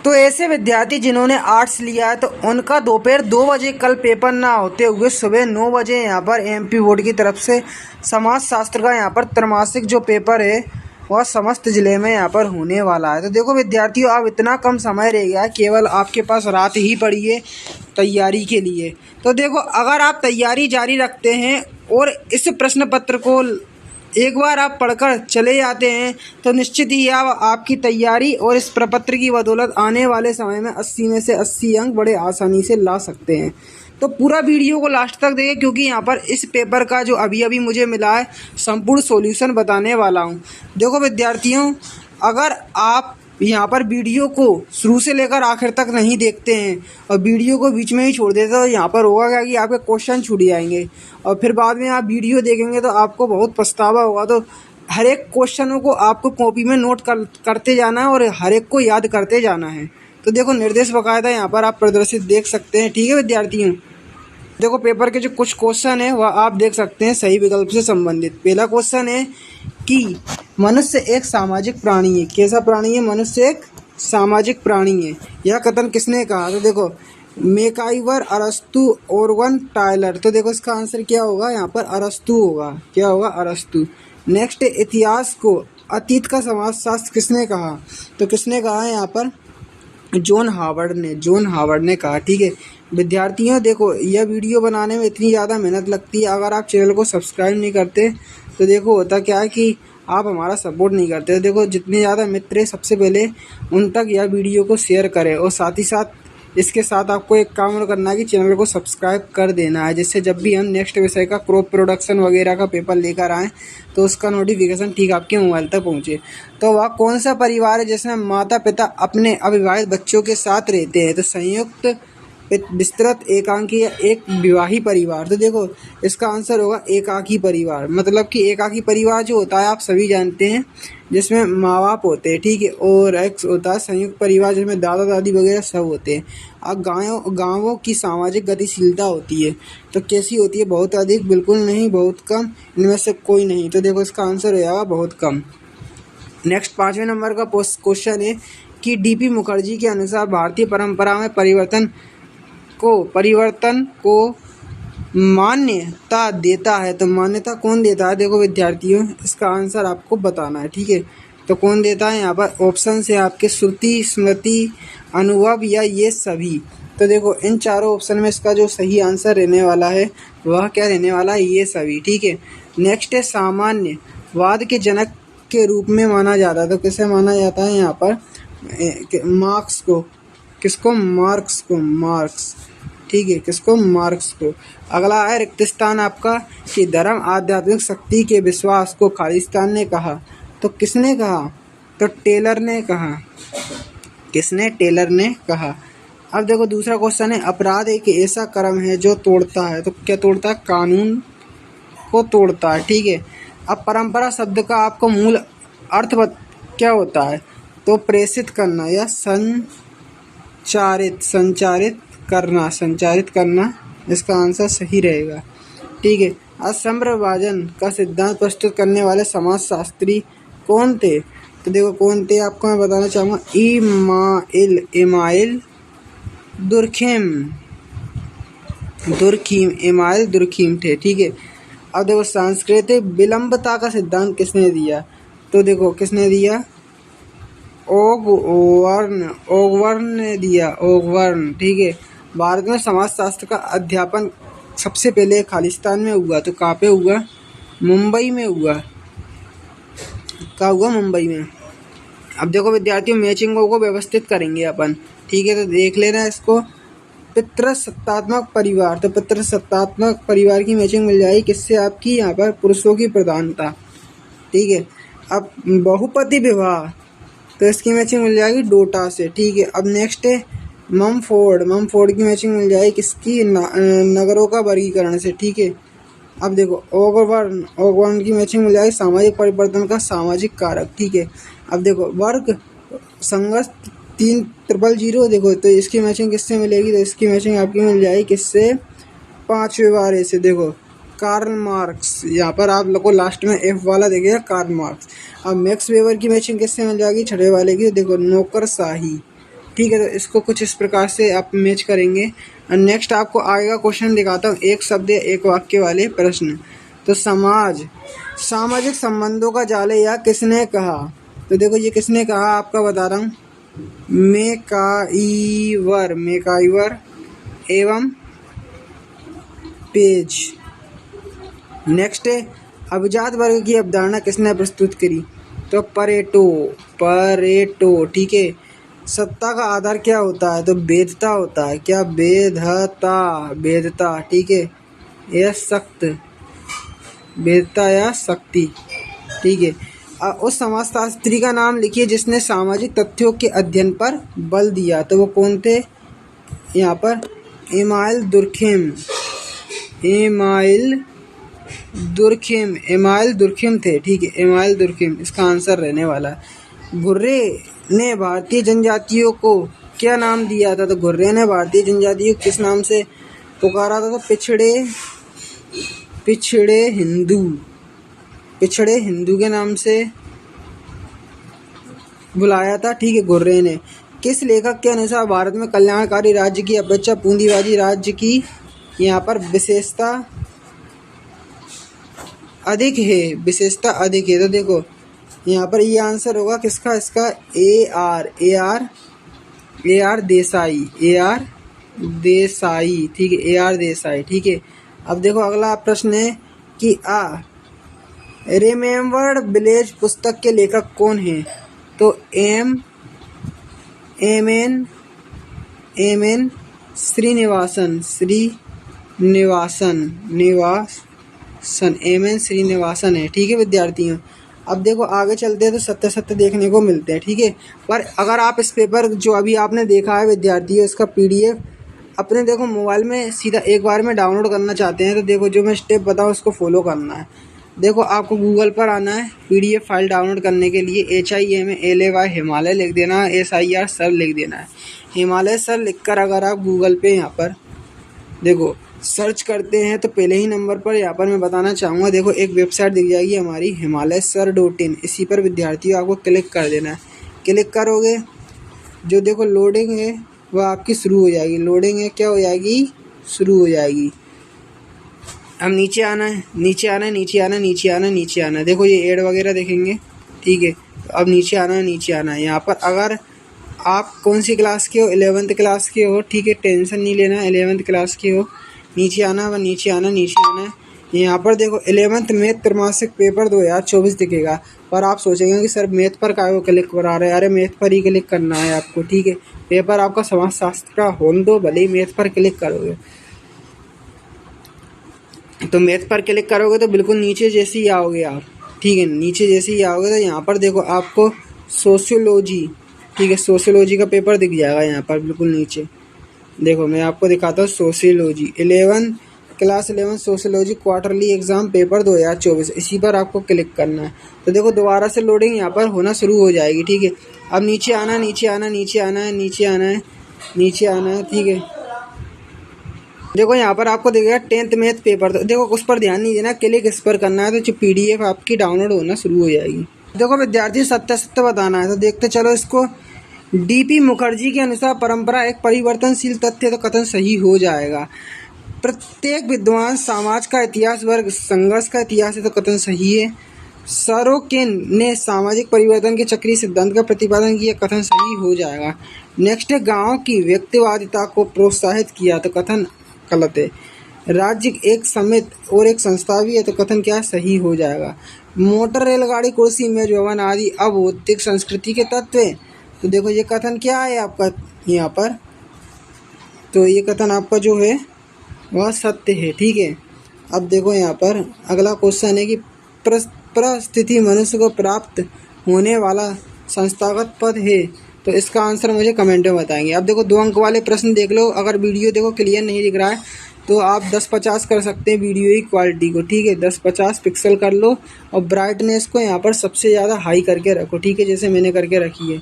तो ऐसे विद्यार्थी जिन्होंने आर्ट्स लिया है तो उनका दोपहर 2 बजे कल पेपर ना होते हुए सुबह 9 बजे यहाँ पर एमपी बोर्ड की तरफ से समाज शास्त्र का यहाँ पर त्रैमासिक जो पेपर है वह समस्त ज़िले में यहाँ पर होने वाला है। तो देखो विद्यार्थियों, अब इतना कम समय रह गया है, केवल आपके पास रात ही पड़ी है तैयारी के लिए। तो देखो, अगर आप तैयारी जारी रखते हैं और इस प्रश्न पत्र को एक बार आप पढ़कर चले जाते हैं तो निश्चित ही आप आपकी तैयारी और इस प्रपत्र की बदौलत आने वाले समय में 80 में से 80 अंक बड़े आसानी से ला सकते हैं। तो पूरा वीडियो को लास्ट तक देखें, क्योंकि यहाँ पर इस पेपर का जो अभी अभी मुझे मिला है संपूर्ण सॉल्यूशन बताने वाला हूँ। देखो विद्यार्थियों, अगर आप यहाँ पर वीडियो को शुरू से लेकर आखिर तक नहीं देखते हैं और वीडियो को बीच में ही छोड़ देते तो यहाँ पर होगा क्या कि आपके क्वेश्चन छूट जाएंगे और फिर बाद में आप वीडियो देखेंगे तो आपको बहुत पछतावा होगा। तो हर एक क्वेश्चनों को आपको कॉपी में नोट करते जाना है और हर एक को याद करते जाना है। तो देखो, निर्देश बाकायदा यहाँ पर आप प्रदर्शित देख सकते हैं। ठीक है विद्यार्थियों, देखो पेपर के जो कुछ क्वेश्चन है वह आप देख सकते हैं सही विकल्प से संबंधित। पहला क्वेश्चन है कि मनुष्य एक सामाजिक प्राणी है। कैसा प्राणी है? मनुष्य एक सामाजिक प्राणी है। यह कथन किसने कहा? तो देखो, मैकाइवर, अरस्तु, ओरवन टायलर। तो देखो इसका आंसर क्या होगा? यहाँ पर अरस्तु होगा। क्या होगा? अरस्तु। नेक्स्ट, इतिहास को अतीत का समाजशास्त्र किसने कहा? तो किसने कहा है यहाँ पर? जॉन हावर्ड ने कहा। ठीक है विद्यार्थियों, देखो यह वीडियो बनाने में इतनी ज़्यादा मेहनत लगती है, अगर आप चैनल को सब्सक्राइब नहीं करते तो देखो होता क्या है कि आप हमारा सपोर्ट नहीं करते। तो देखो, जितने ज़्यादा मित्र हैं सबसे पहले उन तक यह वीडियो को शेयर करें और साथ ही साथ इसके साथ आपको एक काम और करना है कि चैनल को सब्सक्राइब कर देना है, जिससे जब भी हम नेक्स्ट विषय का क्रॉप प्रोडक्शन वगैरह का पेपर लेकर आएँ तो उसका नोटिफिकेशन ठीक आपके मोबाइल तक पहुँचे। तो वह कौन सा परिवार है जिसमें माता पिता अपने अविवाहित बच्चों के साथ रहते हैं? तो संयुक्त, विस्तृत, एकांकी या एक विवाही परिवार। तो देखो इसका आंसर होगा एकाकी परिवार। मतलब कि एकाकी परिवार जो होता है आप सभी जानते हैं, जिसमें माँ बाप होते हैं। ठीक है, और एक होता है संयुक्त परिवार जिसमें दादा दादी वगैरह सब होते हैं। अब गाँवों की सामाजिक गतिशीलता होती है तो कैसी होती है? बहुत अधिक, बिल्कुल नहीं, बहुत कम, इनमें से कोई नहीं। तो देखो इसका आंसर हो जाएगा बहुत कम। नेक्स्ट 5वें नंबर का क्वेश्चन है कि डीपी मुखर्जी के अनुसार भारतीय परंपरा में परिवर्तन को मान्यता देता है। तो मान्यता कौन देता है? देखो विद्यार्थियों, इसका आंसर आपको बताना है। ठीक है, तो कौन देता है? यहाँ पर ऑप्शन से आपके श्रुति, स्मृति, अनुभव या ये सभी। तो देखो इन चारों ऑप्शन में इसका जो सही आंसर रहने वाला है वह क्या रहने वाला है? ये सभी। ठीक है, नेक्स्ट है साम्यवाद के जनक के रूप में माना जाता है। तो किसे माना जाता है यहाँ पर? मार्क्स को। किसको? मार्क्स को। मार्क्स। ठीक है, किसको? मार्क्स को। अगला है रिक्त स्थान आपका कि धर्म आध्यात्मिक शक्ति के विश्वास को खालिस्तान ने कहा। तो किसने कहा? तो टेलर ने कहा। किसने? टेलर ने कहा। अब देखो दूसरा क्वेश्चन है, अपराध एक ऐसा कर्म है जो तोड़ता है। तो क्या तोड़ता है? कानून को तोड़ता है। ठीक है, अब परंपरा शब्द का आपको मूल अर्थ क्या होता है? तो प्रेषित करना या संचारित करना इसका आंसर सही रहेगा। ठीक है, असंप्रभाजन का सिद्धांत प्रस्तुत करने वाले समाजशास्त्री कौन थे? तो देखो कौन थे आपको मैं बताना चाहूँगा, इमाइल दुर्खीम थे। ठीक है, अब देखो सांस्कृतिक विलंबता का सिद्धांत किसने दिया? तो देखो किसने दिया? ओगवर्न ने दिया। ओगवर्न। ठीक है, भारत में समाजशास्त्र का अध्यापन सबसे पहले खालिस्तान में हुआ। तो कहाँ पे हुआ? मुंबई में हुआ। कहाँ हुआ? मुंबई में। अब देखो विद्यार्थियों, मैचिंगों को व्यवस्थित करेंगे अपन। ठीक है, तो देख लेना इसको। पितृसत्तात्मक परिवार। तो पितृसत्तात्मक परिवार की मैचिंग मिल जाएगी किससे? आपकी यहाँ पर पुरुषों की प्रधानता। ठीक है, अब बहुपति विवाह, तो इसकी मैचिंग मिल जाएगी डोटा से। ठीक है, अब नेक्स्ट है ममफोर्ड की मैचिंग मिल जाएगी किसकी? नगरों का वर्गीकरण से। ठीक है, अब देखो ओगवर्न की मैचिंग मिल जाएगी सामाजिक परिवर्तन का सामाजिक कारक। ठीक है, अब देखो वर्ग संघर्ष 3000। देखो तो इसकी मैचिंग किससे मिलेगी? तो इसकी मैचिंग आपकी मिल जाएगी किससे? 5वें वाले से। देखो कार्ल मार्क्स, यहाँ पर आप लोग को लास्ट में एफ वाला देखिएगा, कार्ल मार्क्स। अब मैक्स वेबर की मैचिंग किससे मिल जाएगी? 6वें वाले की। देखो नौकरशाही। ठीक है। तो इसको कुछ इस प्रकार से आप मैच करेंगे। और नेक्स्ट आपको आगे का क्वेश्चन दिखाता हूँ, एक शब्द या एक वाक्य वाले प्रश्न। तो समाज, सामाजिक संबंधों का जाल या किसने कहा? तो देखो ये किसने कहा आपका बता रहा हूँ, मेकाइवर, मेकाइवर एवं पेज। नेक्स्ट है, अभिजात वर्ग की अवधारणा किसने प्रस्तुत करी? तो परेटो, परेटो, ठीक है। सत्ता का आधार क्या होता है? तो वेधता होता है। क्या? वेधता, वेधता, ठीक है। यह सख्त, वेधता या शक्ति, ठीक है। उस समाजशास्त्री का नाम लिखिए जिसने सामाजिक तथ्यों के अध्ययन पर बल दिया। तो वो कौन थे यहाँ पर? Email Durkheim, email Durkheim, email Durkheim थे, ठीक है। इमाइल दुर्खेम इसका आंसर रहने वाला है। घुर्रे ने भारतीय जनजातियों को क्या नाम दिया था? तो घुर्रे ने भारतीय जनजातियों को किस नाम से पुकारा था? तो पिछड़े, पिछड़े हिंदू, पिछड़े हिंदू के नाम से बुलाया था, ठीक है, घुर्रे ने। किस लेखक के अनुसार भारत में कल्याणकारी राज्य की अपेक्षा पूंजीवादी राज्य की यहाँ पर विशेषता अधिक है, विशेषता अधिक है? तो देखो यहाँ पर ये आंसर होगा किसका? इसका A R Desai, A R Desai, ठीक है, ए आर देसाई, ठीक है। अब देखो अगला प्रश्न है कि रिमेम्बर्ड विलेज पुस्तक के लेखक कौन हैं? तो M N Srinivasan, M N Srinivasan है, ठीक है विद्यार्थियों। अब देखो आगे चलते हैं तो सत्य देखने को मिलते हैं, ठीक है। पर अगर आप इस पेपर जो अभी आपने देखा है विद्यार्थियों, इसका PDF अपने देखो मोबाइल में सीधा एक बार में डाउनलोड करना चाहते हैं तो देखो जो मैं स्टेप बताऊँ उसको फॉलो करना है। देखो आपको गूगल पर आना है, PDF फाइल डाउनलोड करने के लिए HIMALAY हिमालय लिख देना है, SIR सर लिख देना है। हिमालय सर लिखकर अगर आप गूगल पे यहाँ पर देखो सर्च करते हैं तो पहले ही नंबर पर यहाँ पर मैं बताना चाहूँगा, देखो एक वेबसाइट दिख जाएगी हमारी himalayasar.in, इसी पर विद्यार्थियों आपको क्लिक कर देना है। क्लिक करोगे जो देखो लोडिंग है वह आपकी शुरू हो जाएगी, लोडिंग है क्या हो जाएगी? शुरू हो जाएगी। अब नीचे आना है, नीचे आना है, नीचे आना है, नीचे आना है, नीचे आना है। देखो ये ऐड वगैरह देखेंगे, ठीक है। तो अब नीचे आना है, नीचे आना है। यहाँ पर अगर आप कौन सी क्लास के हो? 11th क्लास के हो, ठीक है, टेंशन नहीं लेना, 11th क्लास के हो। नीचे आना है, नीचे आना, नीचे आना है। यहाँ पर देखो 11th मैथ त्रैमासिक पेपर 2024 दिखेगा। पर आप सोचेंगे कि सर मैथ पर काहे को क्लिक करा रहे हैं? अरे मैथ पर ही क्लिक करना है आपको, ठीक है। पेपर आपका समाजशास्त्र का होने दो, भले ही मैथ पर क्लिक करोगे तो मैथ पर क्लिक करोगे तो बिल्कुल नीचे जैसे ही आओगे आप, ठीक है, नीचे जैसे ही आओगे तो यहाँ पर देखो आपको सोशियोलॉजी, ठीक है, सोशियोलॉजी का पेपर दिख जाएगा यहाँ पर बिल्कुल नीचे। देखो मैं आपको दिखाता हूँ sociology, 11 class 11 sociology quarterly exam paper 2024, इसी पर आपको क्लिक करना है। तो देखो दोबारा से लोडिंग यहाँ पर होना शुरू हो जाएगी, ठीक है। अब नीचे आना, नीचे आना, नीचे आना है, नीचे आना है, नीचे आना है, ठीक है। देखो यहाँ पर आपको दिखेगा 10th मैथ पेपर, तो देखो उस पर ध्यान नहीं देना, क्लिक इस पर करना है तो जो PDF आपकी डाउनलोड होना शुरू हो जाएगी। देखो विद्यार्थी सत्य बताना है तो देखते चलो इसको। DP मुखर्जी के अनुसार परंपरा एक परिवर्तनशील तथ्य तो कथन सही हो जाएगा। प्रत्येक विद्वान समाज का इतिहास वर्ग संघर्ष का इतिहास है तो कथन सही है। सरोकिन ने सामाजिक परिवर्तन के चक्रीय सिद्धांत का प्रतिपादन किया, कथन सही हो जाएगा। नेक्स्ट है गाँव की व्यक्तिवादिता को प्रोत्साहित किया तो कथन गलत है। राज्य एक समिति और एक संस्था भी है तो कथन क्या सही हो जाएगा। मोटर रेलगाड़ी कुर्सी मेज भवन आदि अभौतिक संस्कृति के तत्व हैं तो देखो ये कथन क्या है आपका यहाँ पर, तो ये कथन आपका जो है वह सत्य है, ठीक है। अब देखो यहाँ पर अगला क्वेश्चन है कि परिस्थिति मनुष्य को प्राप्त होने वाला संस्थागत पद है तो इसका आंसर मुझे कमेंट में बताएंगे। अब देखो 2 अंक वाले प्रश्न देख लो, अगर वीडियो देखो क्लियर नहीं दिख रहा है तो आप 10-50 कर सकते हैं वीडियो की क्वालिटी को, ठीक है, 10-50 पिक्सल कर लो और ब्राइटनेस को यहाँ पर सबसे ज़्यादा हाई करके रखो, ठीक है, जैसे मैंने करके रखी है।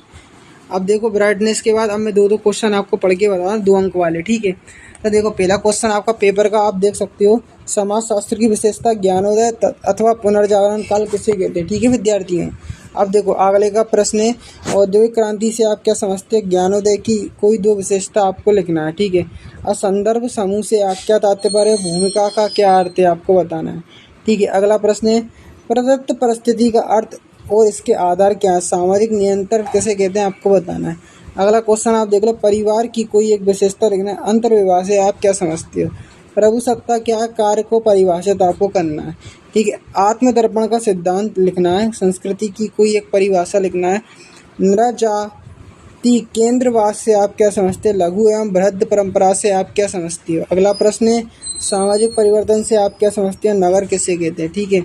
अब देखो ब्राइटनेस के बाद अब मैं 2 क्वेश्चन आपको पढ़ के बता रहा हूँ 2 अंक वाले, ठीक है। तो देखो पहला क्वेश्चन आपका पेपर का आप देख सकते हो, समाजशास्त्र की विशेषता ज्ञानोदय अथवा पुनर्जागरण काल किसे कहते हैं। ठीक है विद्यार्थियों, अब देखो अगले का प्रश्न है, औद्योगिक क्रांति से आप क्या समझते हैं। ज्ञानोदय की कोई दो विशेषता आपको लिखना है। ठीक है, और संदर्भ समूह से आप क्या तात्पर्य है, भूमिका का क्या अर्थ है आपको बताना है। ठीक है, अगला प्रश्न है, प्रदत्त परिस्थिति का अर्थ और इसके आधार क्या है। सामाजिक नियंत्रण किसे कहते हैं आपको बताना है। अगला क्वेश्चन आप देख लो, परिवार की कोई एक विशेषता लिखना है। अंतर्विवाह से आप क्या समझते हो। प्रभुसत्ता क्या कार्य को परिभाषित आपको करना है। ठीक है, आत्मदर्पण का सिद्धांत लिखना है। संस्कृति की कोई एक परिभाषा लिखना है। नृजाति केंद्रवाद से आप क्या समझते हैं। लघु एवं बृहद परंपरा से आप क्या समझती हो। अगला प्रश्न है, सामाजिक परिवर्तन से आप क्या समझते हैं। नगर किसे कहते हैं। ठीक है,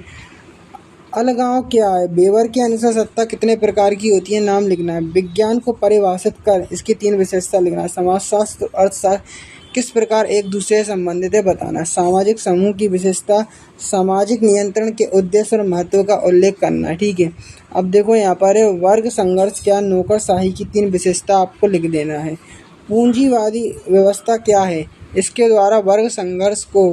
अलगाव क्या है। बेवर के अनुसार सत्ता कितने प्रकार की होती है, नाम लिखना है। विज्ञान को परिभाषित कर इसकी 3 विशेषता लिखना है। समाजशास्त्र अर्थशास्त्र किस प्रकार एक दूसरे से संबंधित है बताना है। सामाजिक समूह की विशेषता, सामाजिक नियंत्रण के उद्देश्य और महत्व का उल्लेख करना है। ठीक है, अब देखो यहाँ पर है, वर्ग संघर्ष क्या, नौकरशाही की 3 विशेषता आपको लिख देना है। पूंजीवादी व्यवस्था क्या है, इसके द्वारा वर्ग संघर्ष को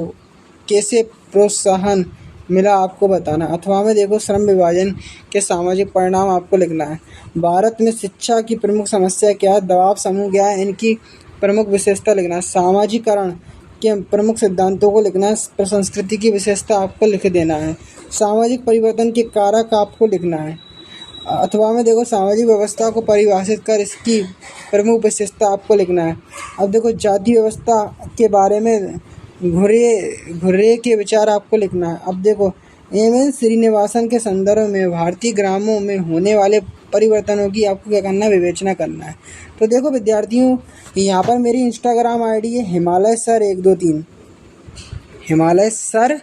कैसे प्रोत्साहन मिला आपको बताना। अथवा में देखो, श्रम विभाजन के सामाजिक परिणाम आपको लिखना है। भारत में शिक्षा की प्रमुख समस्या क्या है, दबाव समूह क्या है, इनकी प्रमुख विशेषता लिखना है। सामाजिकरण के प्रमुख सिद्धांतों को लिखना है। संस्कृति की विशेषता आपको लिख देना है। सामाजिक परिवर्तन के कारक आपको लिखना है। अथवा में देखो, सामाजिक व्यवस्था को परिभाषित कर इसकी प्रमुख विशेषता आपको लिखना है। अब देखो, जाति व्यवस्था के बारे में घुर्रे के विचार आपको लिखना है। अब देखो, एम.एन. श्रीनिवासन के संदर्भ में भारतीय ग्रामों में होने वाले परिवर्तनों की आपको क्या करना है, विवेचना करना है। तो देखो विद्यार्थियों, यहाँ पर मेरी इंस्टाग्राम आईडी है हिमालय सर 123, हिमालय सर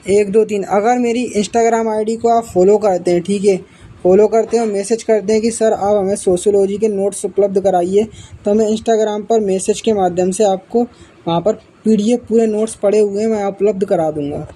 123। अगर मेरी इंस्टाग्राम आईडी को आप फॉलो करते हैं, ठीक है, फॉलो करते हैं और मैसेज करते हैं कि सर आप हमें सोशियोलॉजी के नोट्स उपलब्ध कराइए, तो मैं इंस्टाग्राम पर मैसेज के माध्यम से आपको वहाँ पर PDF पूरे नोट्स पड़े हुए हैं मैं उपलब्ध करा दूँगा।